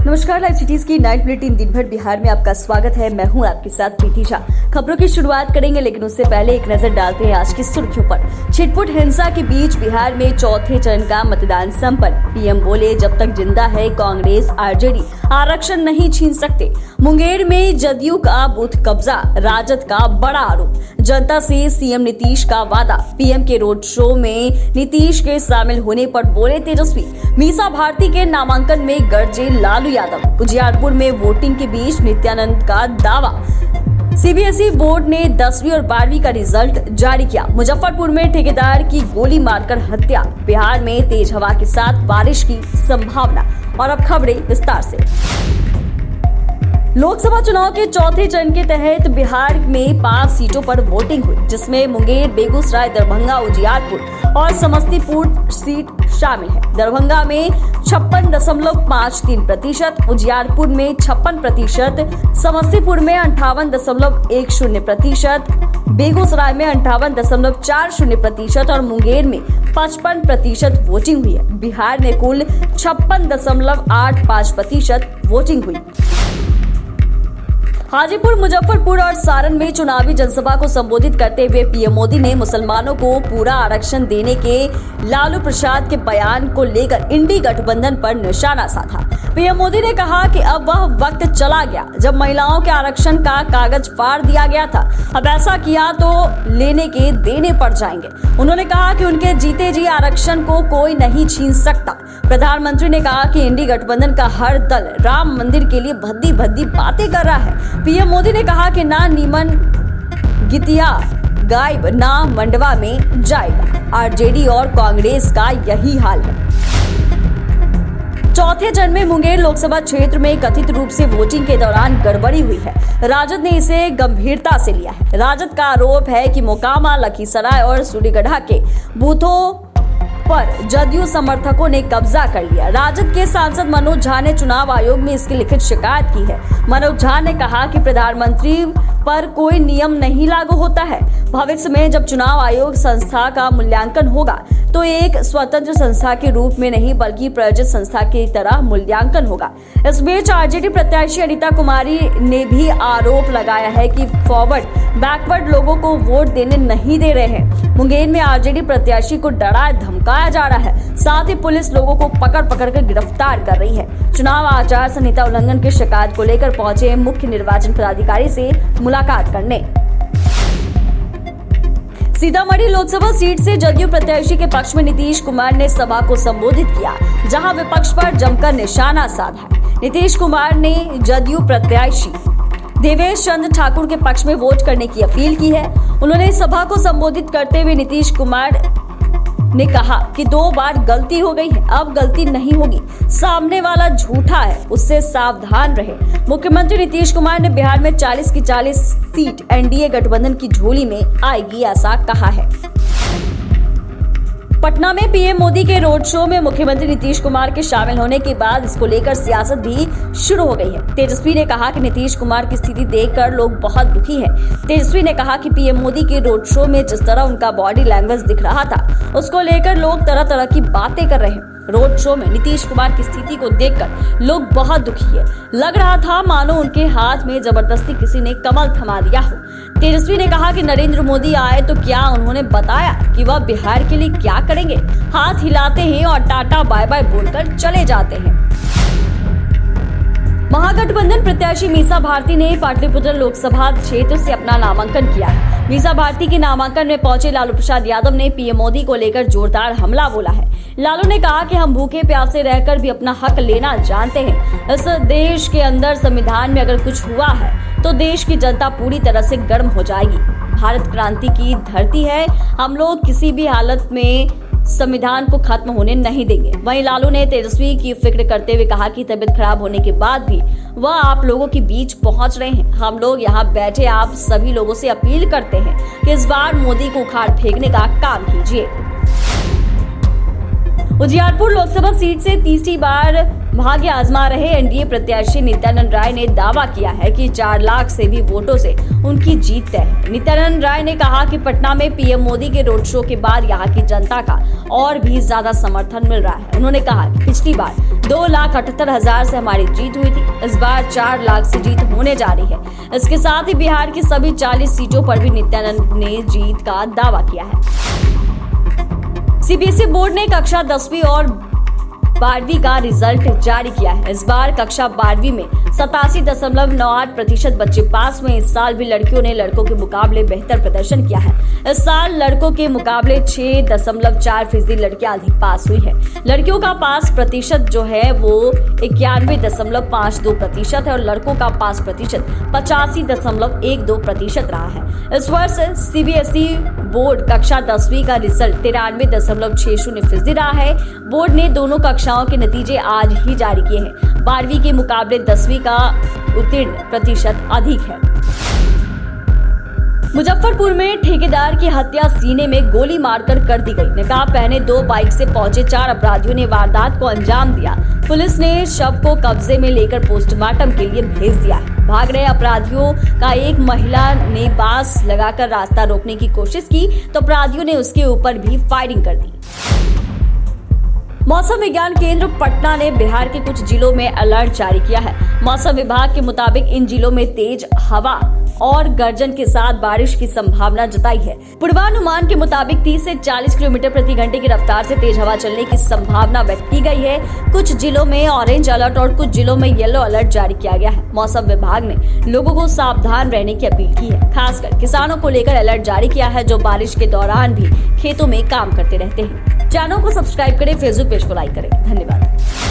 नमस्कार, live cities की night bulletin दिन भर बिहार में आपका स्वागत है। मैं हूं आपके साथ प्रीति झा। खबरों की शुरुआत करेंगे, लेकिन उससे पहले एक नजर डालते हैं आज की सुर्खियों पर। छिटपुट हिंसा के बीच बिहार में चौथे चरण का मतदान संपन्न। पीएम बोले, जब तक जिंदा है कांग्रेस आरजेडी आरक्षण नहीं छीन सकते। मुंगेर में जदयू का बूथ कब्जा, राजद का बड़ा आरोप। जनता से सीएम नीतीश का वादा। पीएम के रोड शो में नीतीश के शामिल होने पर बोले तेजस्वी। मीसा भारती के नामांकन में गरजे लालू यादव। उजियारपुर में वोटिंग के बीच नित्यानंद का दावा। सीबीएसई बोर्ड ने 10वीं और 12वीं का रिजल्ट जारी किया। मुजफ्फरपुर में ठेकेदार की गोली मारकर हत्या। बिहार में तेज हवा के साथ बारिश की संभावना। और अब खबरें विस्तार से। लोकसभा चुनाव के चौथे चरण के तहत बिहार में 5 सीटों पर वोटिंग हुई, जिसमें मुंगेर, बेगूसराय, दरभंगा, उजियारपुर और समस्तीपुर सीट शामिल है। दरभंगा में 56.53%, उजियारपुर में 56%, समस्तीपुर में 58.10%, बेगूसराय में 58.40% और मुंगेर में 55% वोटिंग हुई है। बिहार में कुल 56.85% वोटिंग हुई। हाजीपुर, मुजफ्फरपुर और सारण में चुनावी जनसभा को संबोधित करते हुए पीएम मोदी ने मुसलमानों को पूरा आरक्षण देने के लालू प्रसाद के बयान को लेकर इंडी गठबंधन पर निशाना साधा। पीएम मोदी ने कहा कि अब वह वक्त चला गया जब महिलाओं के आरक्षण का कागज फाड़ दिया गया था। अब ऐसा किया तो लेने के देने पड़ जाएंगे। उन्होंने कहा कि उनके जीते जी आरक्षण को कोई नहीं छीन सकता। प्रधानमंत्री ने कहा कि इंडी गठबंधन का हर दल राम मंदिर के लिए भद्दी भद्दी बातें कर रहा है। पीएम मोदी ने कहा कि ना नीमन गीतिया गायब, ना मंडवा में जाएगा। आरजेडी और कांग्रेस का यही हाल है। चौथे चरण में मुंगेर लोकसभा क्षेत्र में कथित रूप से वोटिंग के दौरान गड़बड़ी हुई है। राजद ने इसे गंभीरता से लिया है। राजद का आरोप है कि मोकामा, लखीसराय और सूरीगढ़ा के बूथों पर जदयू समर्थकों ने कब्जा कर लिया। राजद के सांसद मनोज झा ने चुनाव आयोग में इसकी लिखित शिकायत की है। मनोज झा ने कहा कि प्रधानमंत्री पर कोई नियम नहीं लागू होता है। भविष्य में जब चुनाव आयोग संस्था का मूल्यांकन होगा तो एक स्वतंत्र संस्था के रूप में नहीं, बल्कि प्रायोजित संस्था की तरह मूल्यांकन होगा। इस बीच आरजेडी प्रत्याशी अनिता कुमारी ने भी आरोप लगाया है कि फॉरवर्ड बैकवर्ड लोगों को वोट देने नहीं दे रहे हैं। मुंगेर में आरजेडी प्रत्याशी को डरा धमकाया जा रहा है। साथ ही पुलिस लोगों को पकड़ पकड़ कर गिरफ्तार कर रही है। चुनाव आचार संहिता उल्लंघन की शिकायत को लेकर पहुंचे मुख्य निर्वाचन पदाधिकारी से मुलाकात करने। सीतामढ़ी लोकसभा सीट से जदयू प्रत्याशी के पक्ष में नीतीश कुमार ने सभा को संबोधित किया, जहां विपक्ष पर जमकर निशाना साधा। नीतीश कुमार ने जदयू प्रत्याशी देवेश चंद्र ठाकुर के पक्ष में वोट करने की अपील की है। उन्होंने सभा को संबोधित करते हुए नीतीश कुमार ने कहा कि 2 बार गलती हो गई है, अब गलती नहीं होगी। सामने वाला झूठा है, उससे सावधान रहे। मुख्यमंत्री नीतीश कुमार ने बिहार में 40 की 40 सीट एनडीए गठबंधन की झोली में आएगी, ऐसा कहा है। पटना में पीएम मोदी के रोड शो में मुख्यमंत्री नीतीश कुमार के शामिल होने के बाद इसको लेकर सियासत भी शुरू हो गई है। तेजस्वी ने कहा कि नीतीश कुमार की स्थिति देखकर लोग बहुत दुखी हैं। तेजस्वी ने कहा कि पीएम मोदी के रोड शो में जिस तरह उनका बॉडी लैंग्वेज दिख रहा था, उसको लेकर लोग तरह तरह की बातें कर रहे हैं। रोड शो में नीतीश कुमार की स्थिति को देखकर लोग बहुत दुखी है। लग रहा था मानो उनके हाथ में जबरदस्ती किसी ने कमल थमा दिया हो। तेजस्वी ने कहा कि नरेंद्र मोदी आए तो क्या उन्होंने बताया कि वह बिहार के लिए क्या करेंगे? हाथ हिलाते हैं और टाटा बाय बाय बोलकर चले जाते हैं। महागठबंधन प्रत्याशी मीसा भारती ने पाटलिपुत्र लोकसभा क्षेत्र से अपना नामांकन किया है। मीसा भारती के नामांकन में पहुंचे लालू प्रसाद यादव ने पीएम मोदी को लेकर जोरदार हमला बोला है। लालू ने कहा कि हम भूखे प्यासे रहकर भी अपना हक लेना जानते हैं। इस देश के अंदर संविधान में अगर कुछ हुआ है तो देश की जनता पूरी तरह से गर्म हो जाएगी। भारत क्रांति की धरती है, हम लोग किसी भी हालत में संविधान को खत्म होने नहीं देंगे। वहीं लालू ने तेजस्वी की फिक्र करते हुए कहा कि तबीयत खराब होने के बाद भी वह आप लोगों के बीच पहुंच रहे हैं। हम लोग यहाँ बैठे आप सभी लोगों से अपील करते हैं कि इस बार मोदी को उखाड़ फेंकने का काम कीजिए। उजियारपुर लोकसभा सीट से तीसरी बार भाग्य आजमा रहे एनडीए प्रत्याशी नित्यानंद राय ने दावा किया है कि 4 लाख से भी वोटों से उनकी जीत तय है। नित्यानंद राय ने कहा कि पटना में पीएम मोदी के रोड शो के बाद यहाँ की जनता का और भी ज्यादा समर्थन मिल रहा है। उन्होंने कहा कि पिछली बार 2,78,000 से हमारी जीत हुई थी, इस बार 4 लाख से जीत होने जा रही है। इसके साथ ही बिहार की सभी 40 सीटों पर भी नित्यानंद ने जीत का दावा किया है। सीबीएसई बोर्ड ने कक्षा 10वीं और 12वीं का रिजल्ट जारी किया है। इस बार कक्षा 12वीं में 87.98% बच्चे पास हुए। इस साल भी लड़कियों ने लड़कों के मुकाबले बेहतर प्रदर्शन किया है। इस साल लड़कों के मुकाबले 6.4% लड़कियां अधिक पास हुई है। लड़कियों का पास प्रतिशत जो है वो 91.52% है और लड़कों का पास प्रतिशत 85.12% रहा है। इस वर्ष सीबीएसई बोर्ड कक्षा 10वीं का रिजल्ट 93.60% रहा है। बोर्ड ने दोनों कक्षाओं के नतीजे आज ही जारी किए हैं। 12वीं के मुकाबले 10वीं का उत्तीर्ण प्रतिशत अधिक है। मुजफ्फरपुर में ठेकेदार की हत्या सीने में गोली मारकर कर दी गई। नकाब पहने 2 बाइक से पहुंचे 4 अपराधियों ने वारदात को अंजाम दिया। पुलिस ने शव को कब्जे में लेकर पोस्टमार्टम के लिए भेज दिया है। भाग रहे अपराधियों का एक महिला ने बांस लगाकर रास्ता रोकने की कोशिश की तो अपराधियों ने उसके ऊपर भी फायरिंग कर दी। मौसम विज्ञान केंद्र पटना ने बिहार के कुछ जिलों में अलर्ट जारी किया है। मौसम विभाग के मुताबिक इन जिलों में तेज हवा और गर्जन के साथ बारिश की संभावना जताई है। पूर्वानुमान के मुताबिक 30 से 40 किलोमीटर प्रति घंटे की रफ्तार से तेज हवा चलने की संभावना व्यक्त की गई है। कुछ जिलों में ऑरेंज अलर्ट और कुछ जिलों में येलो अलर्ट जारी किया गया है। मौसम विभाग ने लोगों को सावधान रहने की अपील की है। खासकर किसानों को लेकर अलर्ट जारी किया है जो बारिश के दौरान भी खेतों में काम करते रहते हैं। चैनल को सब्सक्राइब करें, फेसबुक पेज को लाइक करें। धन्यवाद।